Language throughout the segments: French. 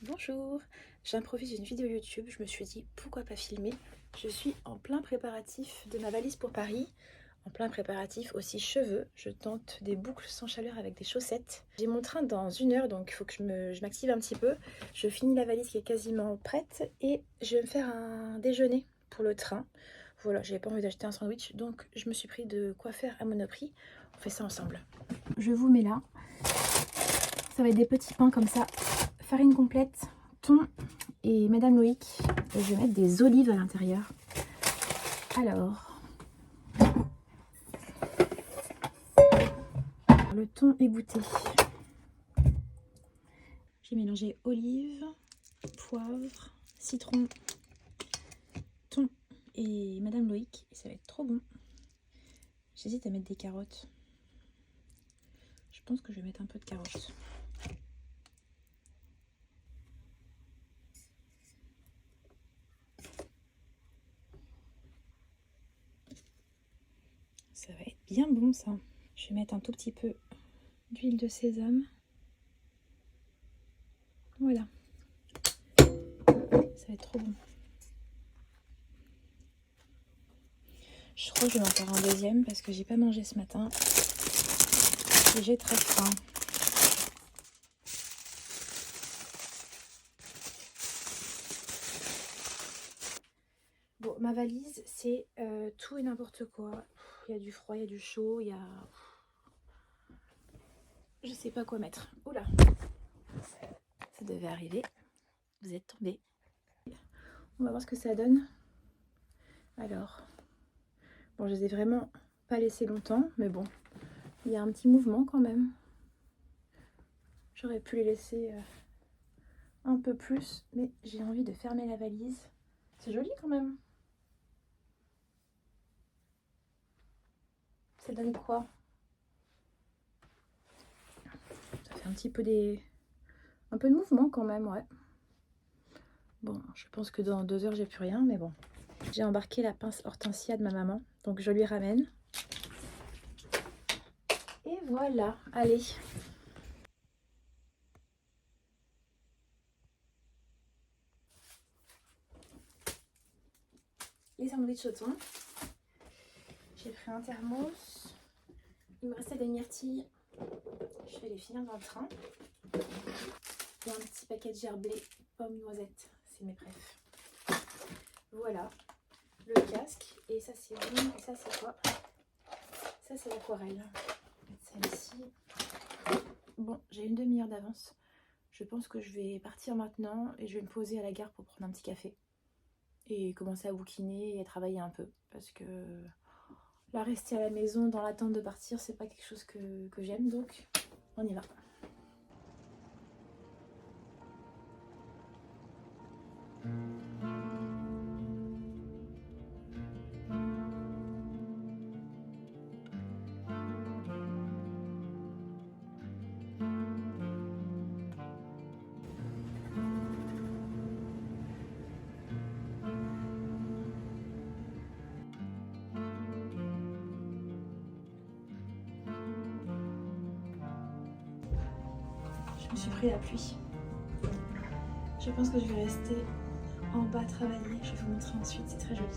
Bonjour, j'improvise une vidéo YouTube, je me suis dit pourquoi pas filmer. Je suis en plein préparatif de ma valise pour Paris, en plein préparatif aussi cheveux. Je tente des boucles sans chaleur avec des chaussettes. J'ai mon train dans 1 heure donc il faut que je m'active un petit peu. Je finis la valise qui est quasiment prête et je vais me faire un déjeuner pour le train. Voilà, j'avais pas envie d'acheter un sandwich donc je me suis pris de quoi faire à Monoprix. On fait ça ensemble. Je vous mets là. Ça va être des petits pains comme ça. Farine complète, thon et Madame Loïc. Et je vais mettre des olives à l'intérieur. Alors, le thon égoutté. J'ai mélangé olives, poivre, citron, thon et Madame Loïc. Et ça va être trop bon. J'hésite à mettre des carottes. Je pense que je vais mettre un peu de carottes. Ça va être bien bon ça. Je vais mettre un tout petit peu d'huile de sésame. Voilà. Ça va être trop bon. Je crois que je vais en faire un deuxième parce que j'ai pas mangé ce matin. Et j'ai très faim. Bon, ma valise, c'est tout et n'importe quoi. Il y a du froid, il y a du chaud, il y a... Je sais pas quoi mettre. Oula, ça devait arriver. Vous êtes tombés. On va voir ce que ça donne. Alors, bon, je les ai vraiment pas laissés longtemps, mais bon, il y a un petit mouvement quand même. J'aurais pu les laisser un peu plus, mais j'ai envie de fermer la valise. C'est joli quand même. Ça donne quoi? Ça fait un petit peu un peu de mouvement quand même, ouais. Bon, je pense que dans 2 heures, j'ai plus rien, mais bon. J'ai embarqué la pince Hortensia de ma maman, donc je lui ramène. Et voilà, allez. Les sandwichs au thon. J'ai pris un thermos. Il me restait des myrtilles. Je vais les finir dans le train. Et un petit paquet de gerblé, pommes, noisettes. C'est mes préfs. Voilà. Le casque. Et ça, c'est bon. Et ça, c'est quoi? Ça, c'est l'aquarelle. Celle-ci. Bon, j'ai une demi-heure d'avance. Je pense que je vais partir maintenant et je vais me poser à la gare pour prendre un petit café. Et commencer à bouquiner et à travailler un peu. Parce que là, rester à la maison dans l'attente de partir, c'est pas quelque chose que j'aime. Donc, on y va. Je me suis pris la pluie. Je pense que je vais rester en bas travailler. Je vais vous montrer ensuite, c'est très joli.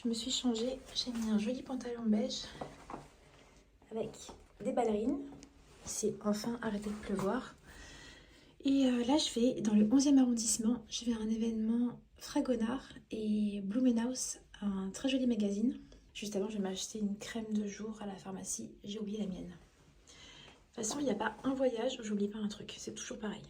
Je me suis changée, j'ai mis un joli pantalon beige avec des ballerines. C'est enfin arrêté de pleuvoir. Et là, je vais dans le 11e arrondissement. Je vais à un événement Fragonard et Blumenhaus, un très joli magazine. Juste avant, je vais m'acheter une crème de jour à la pharmacie. J'ai oublié la mienne. De toute façon, il n'y a pas un voyage où j'oublie pas un truc. C'est toujours pareil.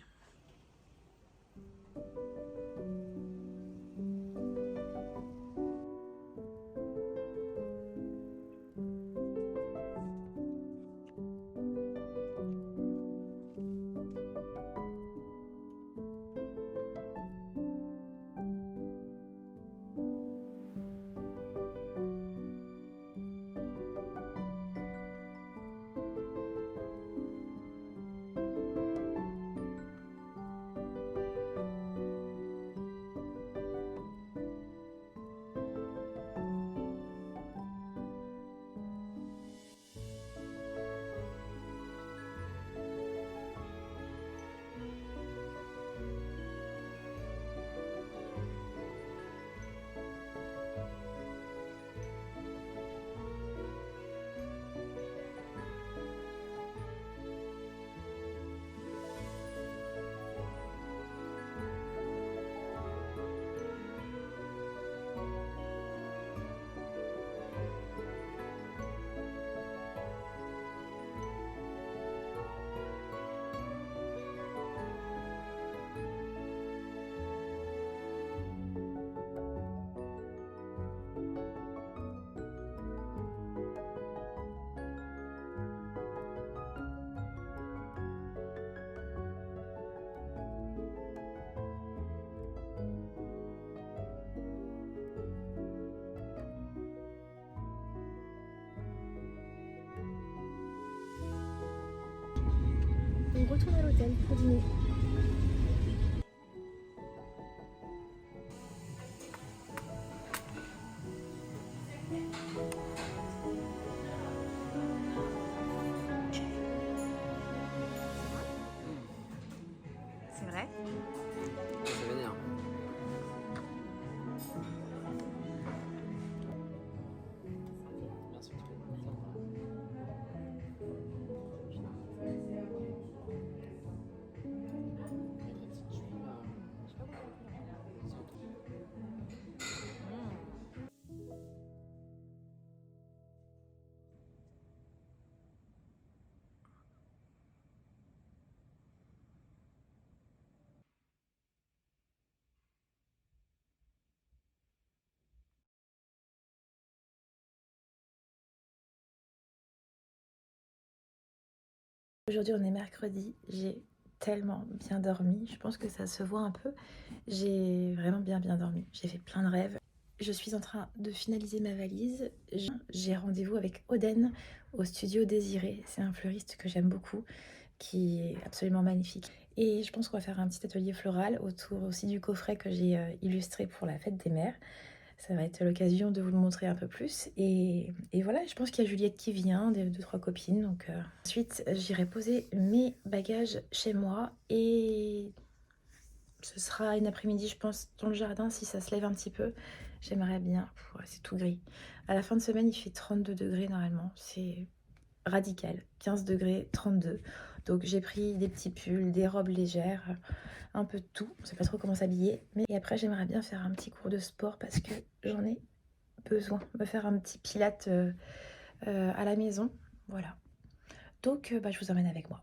On retourne à l'hôtel pour dîner. C'est vrai? C'est vénère. Merci. Aujourd'hui on est mercredi, j'ai tellement bien dormi, je pense que ça se voit un peu. J'ai vraiment bien dormi, j'ai fait plein de rêves. Je suis en train de finaliser ma valise. J'ai rendez-vous avec Oden au studio Désiré. C'est un fleuriste que j'aime beaucoup, qui est absolument magnifique. Et je pense qu'on va faire un petit atelier floral autour aussi du coffret que j'ai illustré pour la fête des mères. Ça va être l'occasion de vous le montrer un peu plus. Et voilà, je pense qu'il y a Juliette qui vient, deux, trois copines. Donc ensuite, j'irai poser mes bagages chez moi. Et ce sera une après-midi, je pense, dans le jardin, si ça se lève un petit peu. J'aimerais bien. C'est tout gris. À la fin de semaine, il fait 32 degrés normalement. C'est radical. 15 degrés, 32. Donc j'ai pris des petits pulls, des robes légères, un peu de tout. On sait pas trop comment s'habiller. Mais et après, j'aimerais bien faire un petit cours de sport parce que j'en ai besoin. Me faire un petit pilate à la maison. Voilà. Donc je vous emmène avec moi.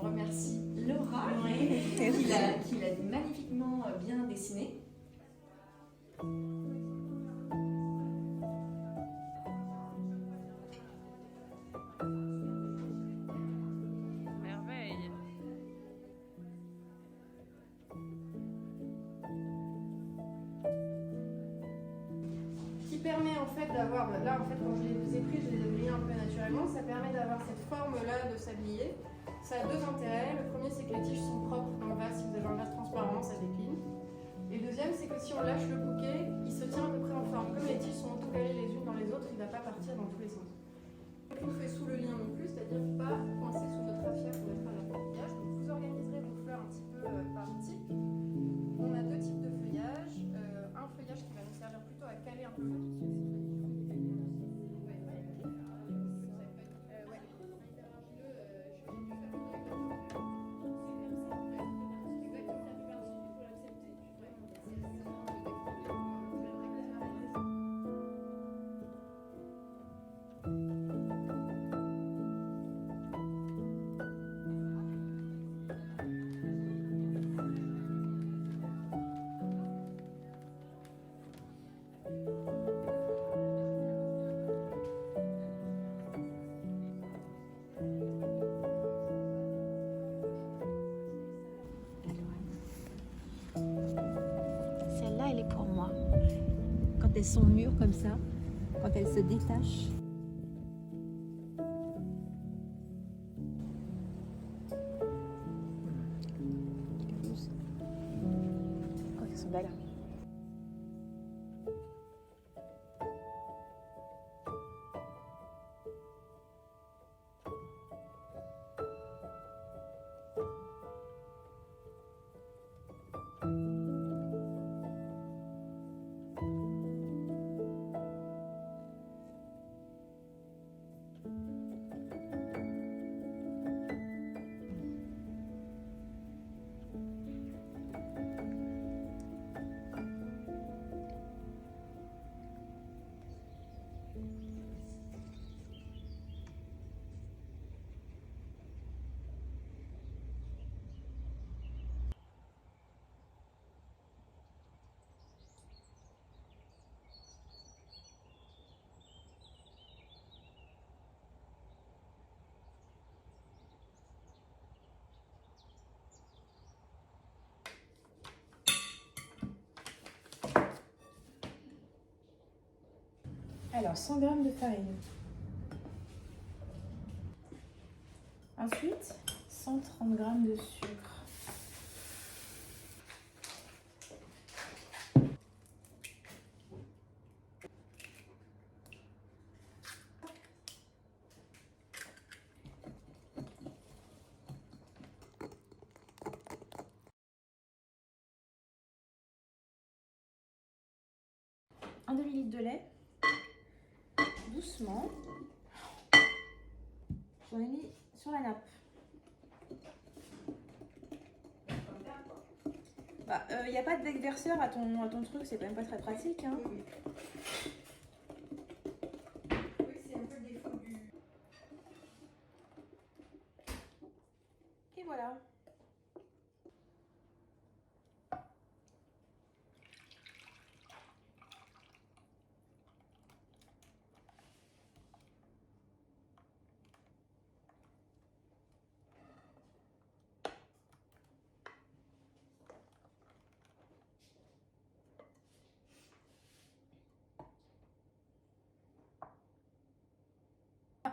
On remercie Laura qui l'a magnifiquement bien dessiné. Merveille. Qui permet en fait d'avoir, là en fait quand je les ai pris, je les ai brillés un peu naturellement, ça permet d'avoir cette forme là de sablier. Ça a deux intérêts, le premier c'est que les tiges sont propres dans le vase, si vous avez un vase transparent ça décline. Et le deuxième c'est que si on lâche le bouquet, il se tient à peu près en forme. Comme les tiges sont tout calées les unes dans les autres, il ne va pas partir dans tous les sens. On le fait sous le lien non plus, c'est-à-dire pas coincé sous votre raffia pour mettre à la fin du feuillage. Donc vous organiserez vos fleurs un petit peu par type. On a deux types de feuillage. Un feuillage qui va nous servir plutôt à caler un peu. Celle-là, elle est pour moi. Quand elles sont mûres comme ça, quand elles se détachent. Oh, elles sont belles. Alors, 100 g de farine. Ensuite, 130 g de sucre. Un demi-litre de lait. Doucement. J'en ai mis sur la nappe. Bah, y a pas de déverseur à ton truc, c'est quand même pas très pratique. Hein. Oui, c'est un peu le défaut du. Et voilà.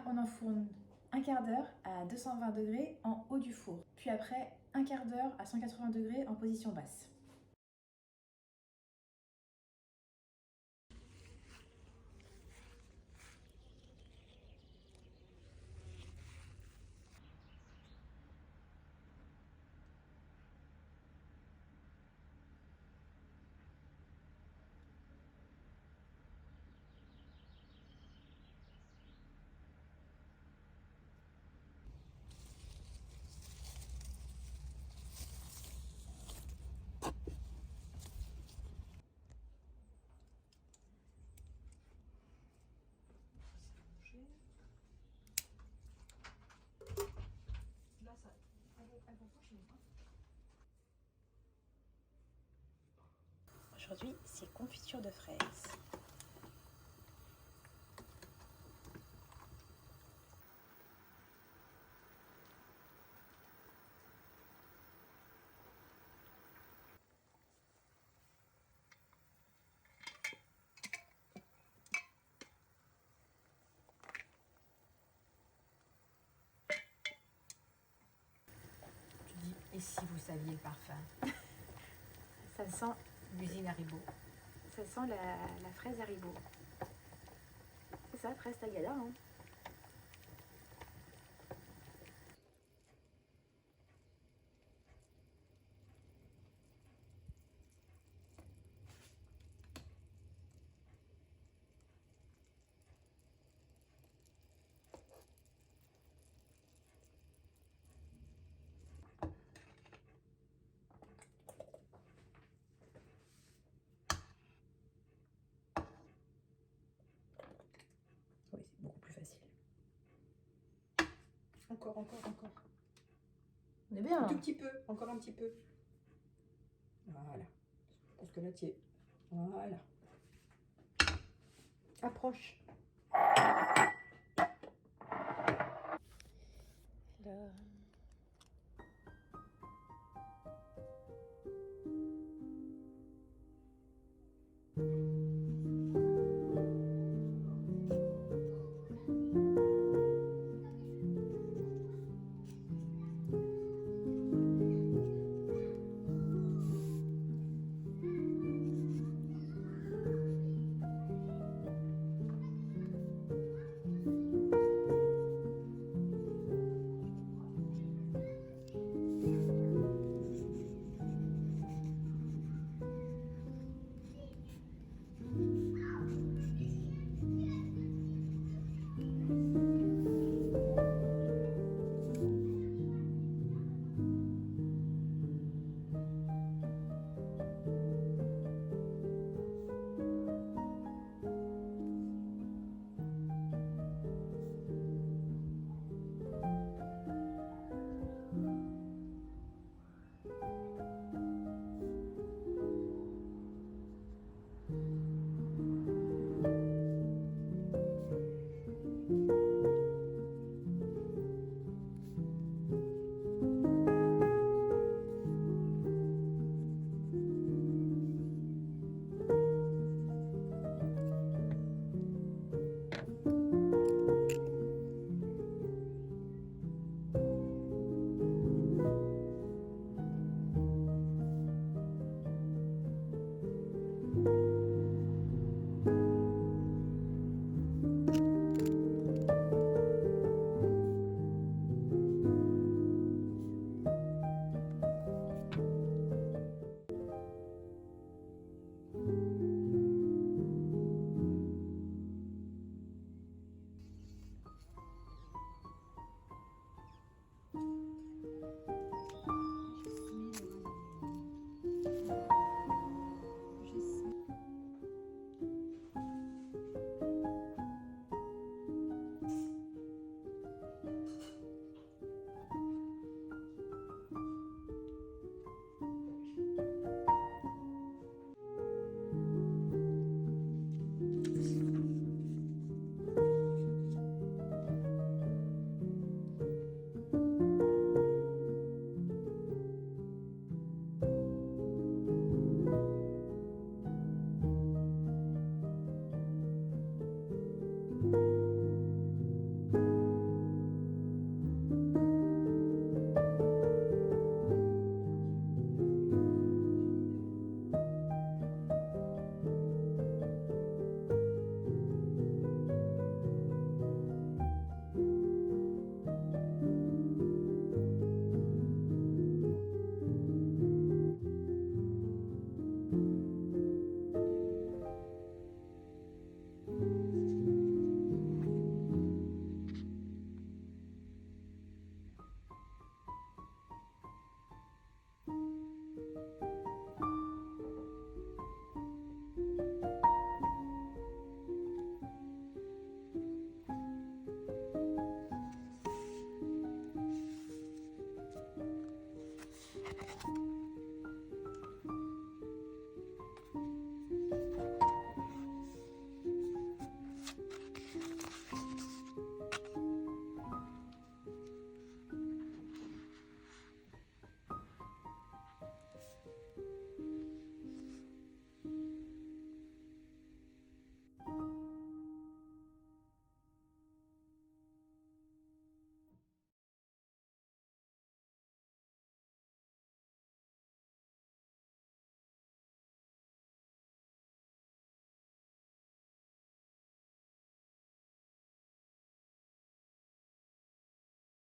On enfourne un quart d'heure à 220 degrés en haut du four. Puis après, un quart d'heure à 180 degrés en position basse. Aujourd'hui, c'est confiture de fraises. Tu dis, et si vous saviez le parfum? Ça sent, L'usine Haribo. ça sent la fraise Haribo. C'est ça, fraise Tagada. Hein. Encore, encore, encore. On est bien Un là. tout petit peu, encore un petit peu. Voilà. Parce que là, tu es... Voilà. Approche. Alors,